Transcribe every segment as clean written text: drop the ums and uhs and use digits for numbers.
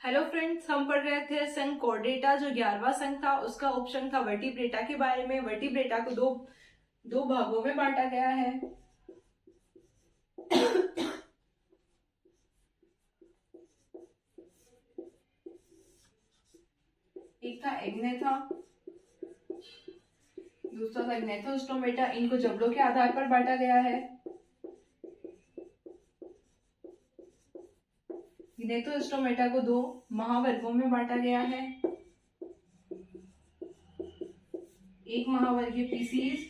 Hello friends, हम पढ़ रहे थे संघ कोर्डेटा। जो 11वां संघ था उसका उपसंघ था वर्टिब्रेटा के बारे में। वर्टिब्रेटा को दो दो भागों में बांटा गया है। एक था एग्नेथा, दूसरा था ग्नेथोस्टोमेटा। इनको जबड़ों के आधार पर बांटा गया है। ग्नेथोस्टोमेटा को दो महावर्गों में बांटा गया है। एक महावर्ग है पीसीज,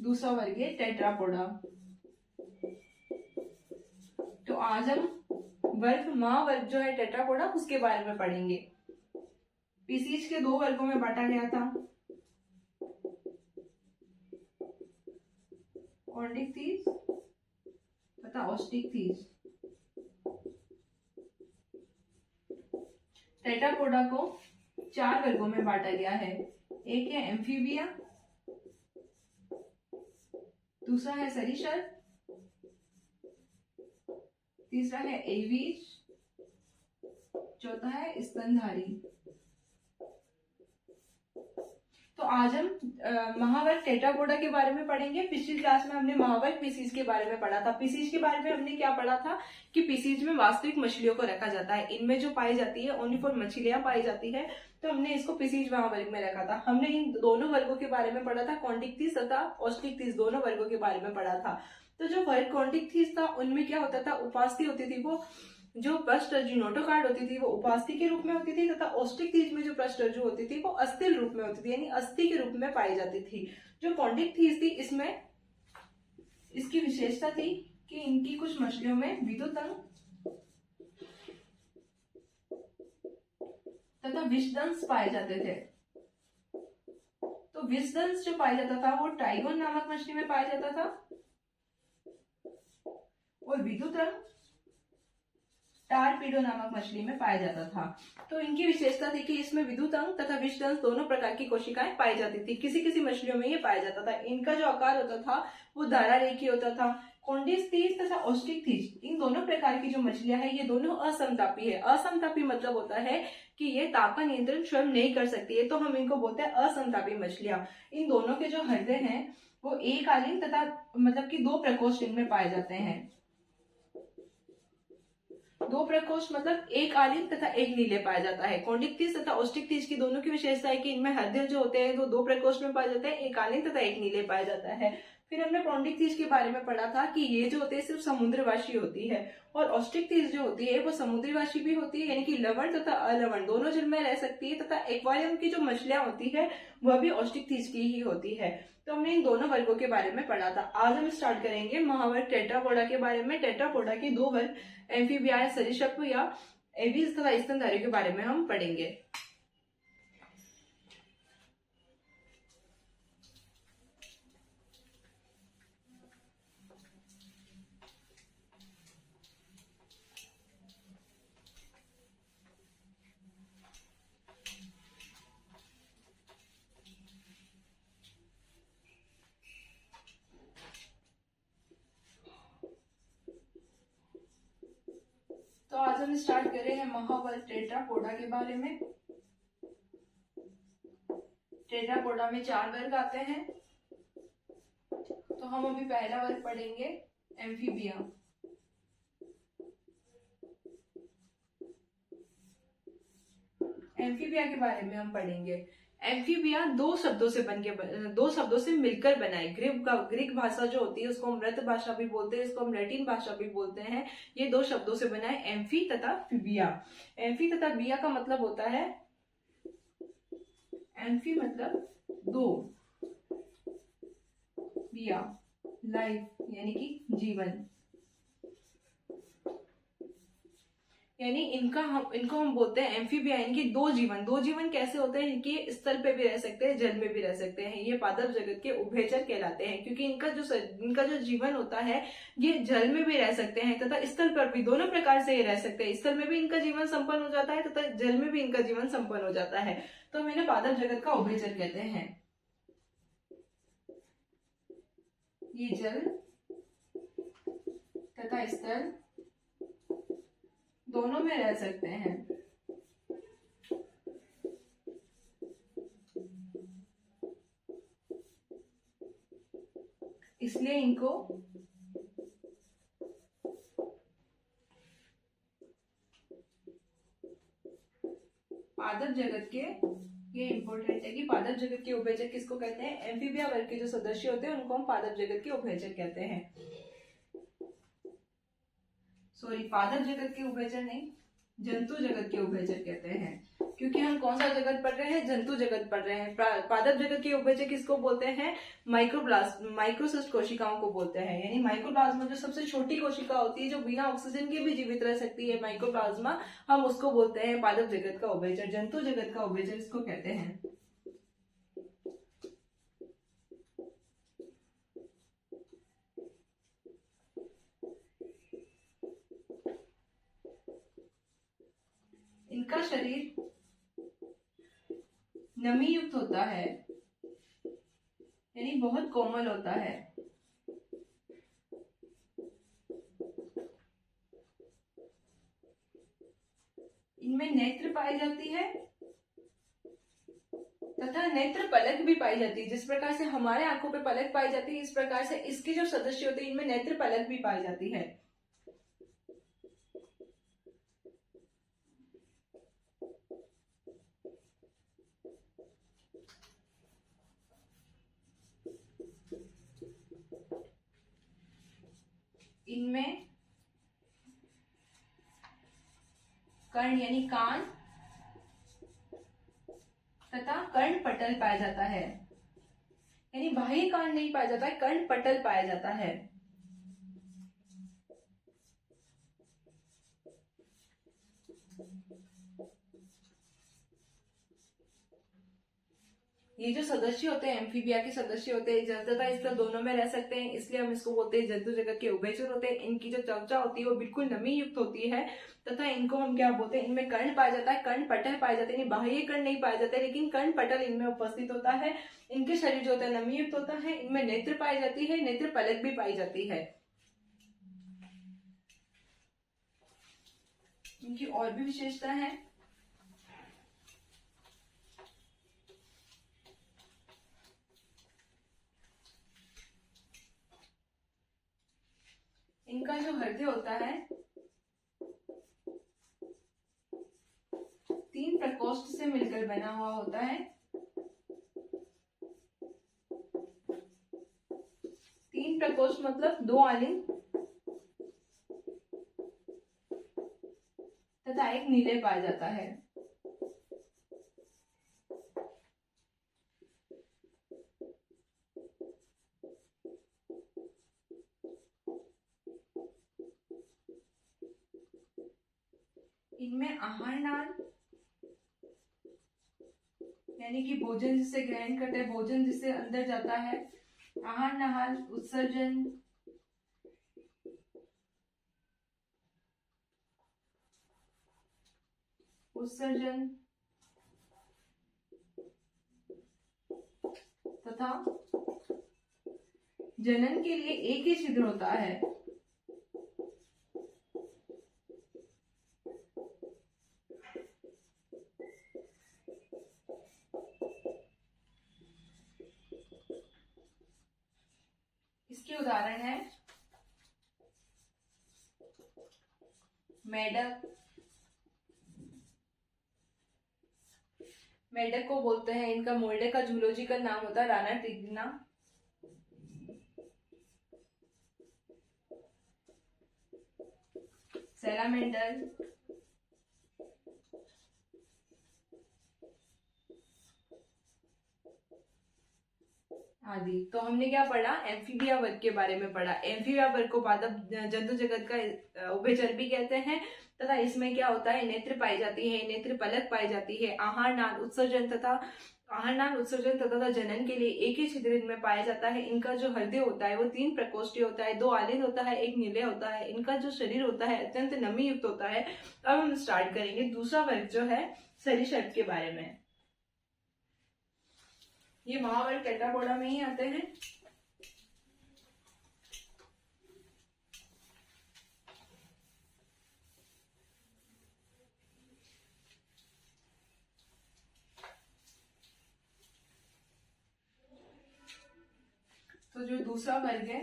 दूसरा वर्ग है टेट्रापोडा। तो आज हम महावर्ग जो है टेट्रापोडा उसके बारे में पढ़ेंगे। पीसीज के दो वर्गों में बांटा गया था, कॉन्डिक थीस तथा ऑस्टिक थीस। टेट्रापोडा को 4 वर्गों में बांटा गया है। एक है एम्फीबिया, दूसरा है सरीसृप, तीसरा है एवीज, चौथा है स्तनधारी। तो आज हम महावर्ग टेट्रापोडा के बारे में पढ़ेंगे। पिछली क्लास में हमने महावर्ग पीसीज के बारे में पढ़ा था। पीसीज के बारे में हमने क्या पढ़ा था कि पीसीज में वास्तविक मछलियों को रखा जाता है। इनमें जो पाई जाती है ओनली फॉर मछलियां पाई जाती है, तो हमने इसको पीसीज महावर्ग में रखा था। हमने इन दोनों वर्गों के बारे में पढ़ा था, कॉन्टिक थीस तथा ऑस्टिक थीस, दोनों वर्गों के बारे में पढ़ा था। तो जो वर्ग कॉन्टिक थीस था उनमें क्या होता था, उपास्थि होती थी। वो जो पृष्ठरज्जु नोटोकार्ड होती थी वो उपास्थि के रूप में होती थी, तथा ऑस्टिक थीस में जो पृष्ठरज्जु होती थी वो अस्थिल रूप में होती थी, यानी अस्थि के रूप में पाई जाती थी। जो कॉन्टिक थीस थी इसमें इसकी विशेषता थी कि इनकी कुछ मछलियों में विद्युत अंग तथा विषदंश पाए जाते थे। तो विषदंश जो पाया जाता था वो ट्राइगोन नामक मछली में पाया जाता था, और विद्युत अंग टारपीडो नामक मछली में पाया जाता था। तो इनकी विशेषता थी कि इसमें विद्युत अंग तथा विषदंश दोनों प्रकार की कोशिकाएं पाई जाती थी। किसी किसी मछलियों में ये पाया जाता था। इनका जो आकार होता था वो धारा रेखी होता था। कॉन्डिस थीस तथा ऑस्टिक थीस, इन दोनों प्रकार की जो मछलियां हैं ये दोनों असमतापी है। असमतापी मतलब होता है कि ये ताप का नियंत्रण स्वयं नहीं कर सकती है, तो हम इनको बोलते हैं असमतापी मछलियां। इन दोनों के जो हृदय हैं वो एककालीन तथा मतलब कि 2 प्रकोष्ठ इनमें पाए जाते हैं। 2 प्रकोष्ठ मतलब एक आलिन तथा एक नीले पाया जाता है। कॉन्डिक थीस तथा ऑस्टिक थीस की दोनों की विशेषता है कि इनमें हृदय जो होते हैं वो 2 प्रकोष्ठ में पाए जाते हैं, एक आलिन तथा एक नीले पाया जाता है। फिर हमने कॉन्डिक थीस के बारे में पढ़ा था कि ये जो होते हैं सिर्फ समुद्रवासी होती है, और ऑस्टिक थीस जो होती है वो समुद्रवासी भी होती है, यानी कि लवण तथा अलवण दोनों जल में रह सकती है, तथा एक्वेरियम की जो मछलियां होती है वह भी ऑस्टिक थीस की ही होती है। तो हमने इन दोनों वर्गों के बारे में पढ़ा था। आज हम स्टार्ट करेंगे महावर्ग टेट्रापोडा के बारे में। टेट्रापोडा के 2 वर्ग एम्फीबिया या सरीसृप या एवीज तथा स्तनधारी के बारे में हम पढ़ेंगे। तो आज हम स्टार्ट कर रहे हैं महावर्ग टेट्रापोडा के बारे में। टेट्रापोडा में 4 वर्ग आते हैं। तो हम अभी पहला वर्ग पढ़ेंगे एम्फीबिया। एम्फीबिया के बारे में हम पढ़ेंगे। एम्फीबिया 2 शब्दों से मिलकर बनाई। ग्रीक भाषा जो होती है उसको हम मृत भाषा भी बोलते हैं, इसको हम लैटिन भाषा भी बोलते हैं। ये 2 शब्दों से बना है, एम्फी तथा फिबिया। एम्फी तथा बिया का मतलब होता है, एम्फी मतलब 2, बिया लाइफ यानी कि जीवन, यानी इनको हम बोलते हैं एम्फीबिया, यानी 2 जीवन। 2 जीवन कैसे होते हैं कि स्थल पे भी रह सकते हैं, जल में भी रह सकते हैं। ये पादप जगत के उभयचर कहलाते हैं, क्योंकि इनका जो जीवन होता है ये जल में भी रह सकते हैं तथा स्थल पर भी, दोनों प्रकार से ये रह सकते हैं। स्थल में भी इनका जीवन संपन्न हो जाता है तथा जल में भी इनका जीवन संपन्न हो जाता है। तो हम इन्हें पादप जगत का उभयचर कहते हैं। ये जल तथा स्थल दोनों में रह सकते हैं। इसलिए इनको पादप जगत के, ये इंपॉर्टेंट है कि पादप जगत के उभयचर किसको कहते हैं, एम्फीबिया वर्ग के जो सदस्य होते हैं उनको हम पादप जगत के उभयचर कहते हैं। सॉरी, पादप जगत के उभयचर नहीं, जंतु जगत के उभयचर कहते हैं, क्योंकि हम कौन सा जगत पढ़ रहे हैं, जंतु जगत पढ़ रहे हैं। पादप जगत के उभयचर किसको बोलते हैं, माइक्रोसिस्ट कोशिकाओं को बोलते हैं। यानी माइक्रोप्लाज्मा जो सबसे छोटी कोशिका होती है, जो बिना ऑक्सीजन के भी जीवित रह सकती है, माइक्रोप्लाज्मा, हम उसको बोलते हैं पादप जगत का उभयचर। जंतु जगत का उभयचर इसको कहते हैं। इनका शरीर नमी युक्त होता है, यानी बहुत कोमल होता है। इनमें नेत्र पाई जाती है तथा नेत्र पलक भी पाई जाती है। जिस प्रकार से हमारे आंखों पे पलक पाई जाती है, इस प्रकार से इसके जो सदस्य होते हैं इनमें नेत्र पलक भी पाई जाती है। इनमें कर्ण यानी कान तथा कर्ण पटल पाया जाता है, यानी बाह्य कान नहीं पाया जाता है, कर्ण पटल पाया जाता है। ये जो सदस्य होते हैं, एम्फीबिया के सदस्य होते हैं, जल तथा स्थल दोनों में रह सकते हैं, इसलिए हम इसको बोलते हैं जंतु जगत के उभयचर होते हैं। इनकी जो त्वचा होती है वो बिल्कुल नमी युक्त होती है तथा इनको हम क्या बोलते हैं, इनमें कर्ण पाया जाता है, कर्ण पटल पाए जाते हैं। बाह्य कर्ण नहीं पाए जाते, लेकिन कर्ण पटल इनमें उपस्थित होता है। इनके शरीर जो होता है नमी युक्त होता है। इनमें नेत्र पाई जाती है, नेत्र पलक भी पाई जाती है। इनकी और भी विशेषता है। इनका जो हृदय होता है 3 प्रकोष्ठ से मिलकर बना हुआ होता है। 3 प्रकोष्ठ मतलब 2 आलिंग तथा एक नीले पाया जाता है। इनमें आहार नाल यानी कि भोजन जिसे ग्रहण करते हैं, भोजन जिसे अंदर जाता है, आहार नाल, उत्सर्जन, तथा जनन के लिए एक ही छिद्र होता है। इसके उदाहरण है मेढक। मेढक को बोलते हैं, इनका मोल्डे का जूलॉजिकल नाम होता है राना ट्रिगिना। सैलामेंडर, आदि। तो हमने क्या पढ़ा, एम्फीबिया वर्ग के बारे में पढ़ा। एम्फीबिया वर्ग को पादप जंतु जगत का उभयचर भी कहते हैं तथा इसमें क्या होता है, नेत्र पाई जाती है, नेत्र पलक पाई जाती है, आहार नाल उत्सर्जन तथा जनन के लिए एक ही छिद्र इनमें पाया जाता है। इनका जो हृदय होता है वो 3 प्रकोष्ठीय होता है, 2 आलिंद होता है, एक नीले होता है। इनका जो शरीर होता है अत्यंत नमी युक्त होता है। अब हम स्टार्ट करेंगे दूसरा वर्ग जो है सरीसृप के बारे में। ये महावर्ग टेट्रापोडा में ही आते हैं। तो जो दूसरा वर्ग है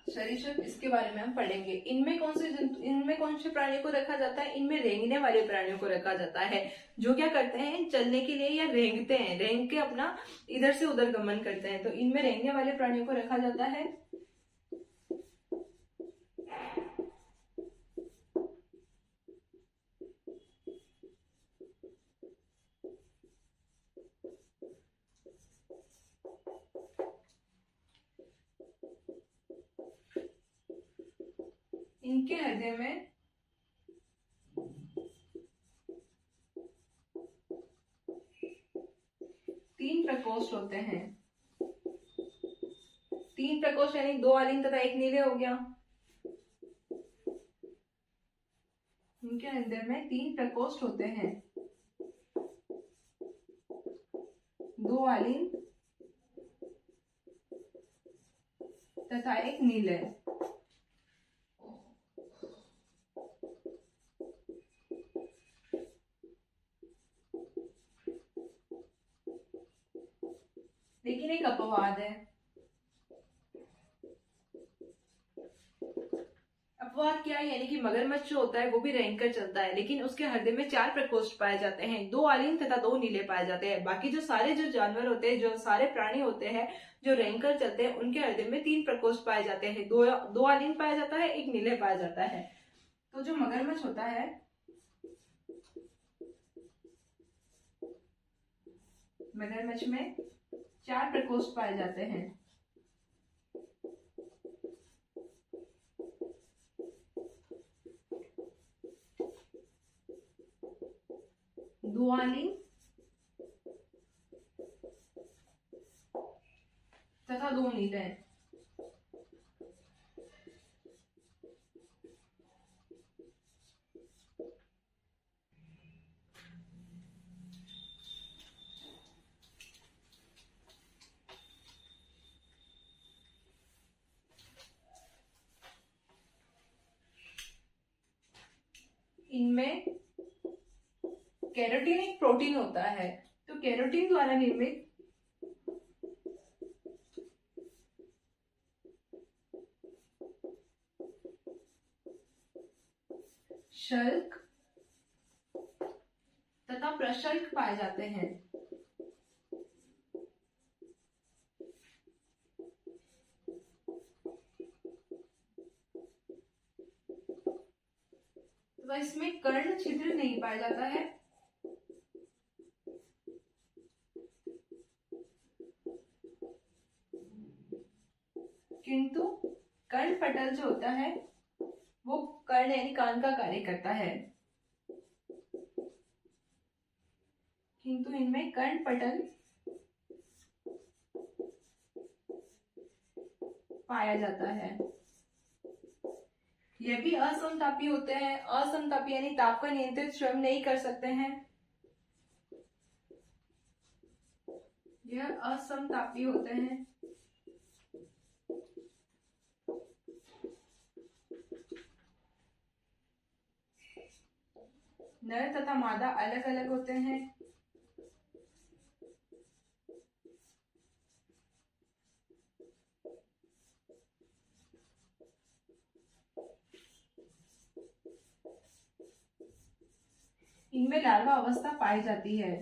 सरीसृप, इसके बारे में हम पढ़ेंगे। इनमें कौन से प्राणी को रखा जाता है? इनमें रेंगने वाले प्राणियों को रखा जाता है, जो क्या करते हैं, चलने के लिए या रेंगते हैं, रेंग के अपना इधर से उधर गमन करते हैं। तो इनमें रेंगने वाले प्राणियों को रखा जाता है। इनके हृदय में 3 प्रकोष्ठ होते हैं। 3 प्रकोष्ठ यानी 2 आलिंग तथा 1 नीले हो गया। इनके हृदय में 3 प्रकोष्ठ होते हैं, 2 आलिंग तथा 1 नीले। लेकिन एक अपवाद है। अपवाद क्या है? यानी कि मगरमच्छ जो होता है वो भी रेंग कर चलता है, लेकिन उसके हृदय में 4 प्रकोष्ठ पाए जाते हैं, 2 आलिंग तथा 2 नीले पाए जाते हैं। बाकी जो सारे जो जानवर होते हैं, जो सारे प्राणी होते हैं जो रेंग कर चलते हैं, उनके हृदय में 3 प्रकोष्ठ पाए जाते हैं, 2 आलिंग पाया जाता है, 1 नीले पाया जाता है। तो जो मगरमच्छ होता है मगरमच्छ में 4 प्रकोष्ठ पाए जाते हैं। दो आलिंग तथा 2 नीले। इनमें केराटिन एक प्रोटीन होता है। तो केराटिन द्वारा निर्मित शल्क तथा प्रशल्क पाए जाते हैं। तो इसमें कर्ण छिद्र नहीं पाया जाता है। किंतु कर्णपटल जो होता है वो कर्ण यानी कान का कार्य करता है। किंतु इनमें कर्णपटल पाया जाता है। यह भी असमतापी होते हैं। असमतापी यानी ताप का नियंत्रित स्वयं नहीं कर सकते हैं। यह असमतापी होते हैं। नर तथा मादा अलग अलग होते हैं। इनमें लार्वा अवस्था पाई जाती है।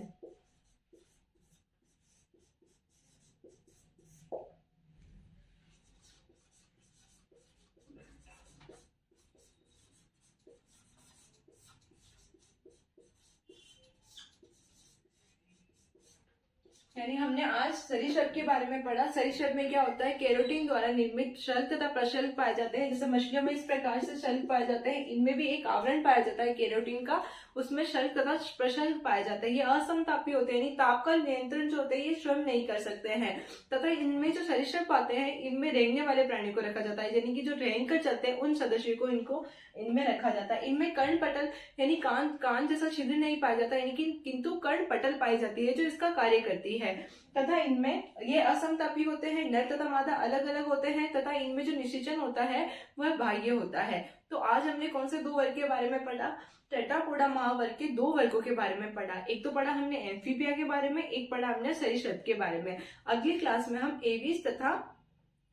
यानी हमने आज सरीसृप के बारे में पढ़ा। सरीसृप में क्या होता है, केरोटीन द्वारा निर्मित शल्क तथा प्रशल्क पाए जाते हैं। जैसे मछलियों में इस प्रकार से शल्क पाए जाते हैं, इनमें भी एक आवरण पाया जाता है केरोटीन का, उसमें शल्क तथा प्रशल्क पाए जाते हैं। ये असमतापी होते हैं, यानी ताप का नियंत्रण जो होते हैं ये स्वयं नहीं कर सकते हैं। तथा इनमें जो सरीसृप आते हैं इनमें रेंगने वाले प्राणी को रखा जाता है, यानी कि जो रेंग कर चलते हैं उन सदस्यों को इनको इनमें रखा जाता है। इनमें कर्णपटल यानी कान जैसा छिद्र नहीं पाया जाता, यानी कि किंतु कर्णपटल पाई जाती है जो इसका कार्य करती है। तथा इनमें ये असमतापी होते हैं। नर तथा मादा अलग अलग होते हैं तथा इनमें जो निषेचन होता है वह बाह्य होता है। तो आज हमने कौन से 2 वर्ग के बारे में पढ़ा? टेट्रापोडा महावर्ग के 2 वर्गों के बारे में पढ़ा। एक तो पढ़ा हमने एम्फीबिया के बारे में, एक पढ़ा हमने सरीसृप के बारे में। अगली क्लास में हम एवीज तथा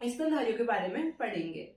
स्तनधारियों के बारे में पढ़ेंगे।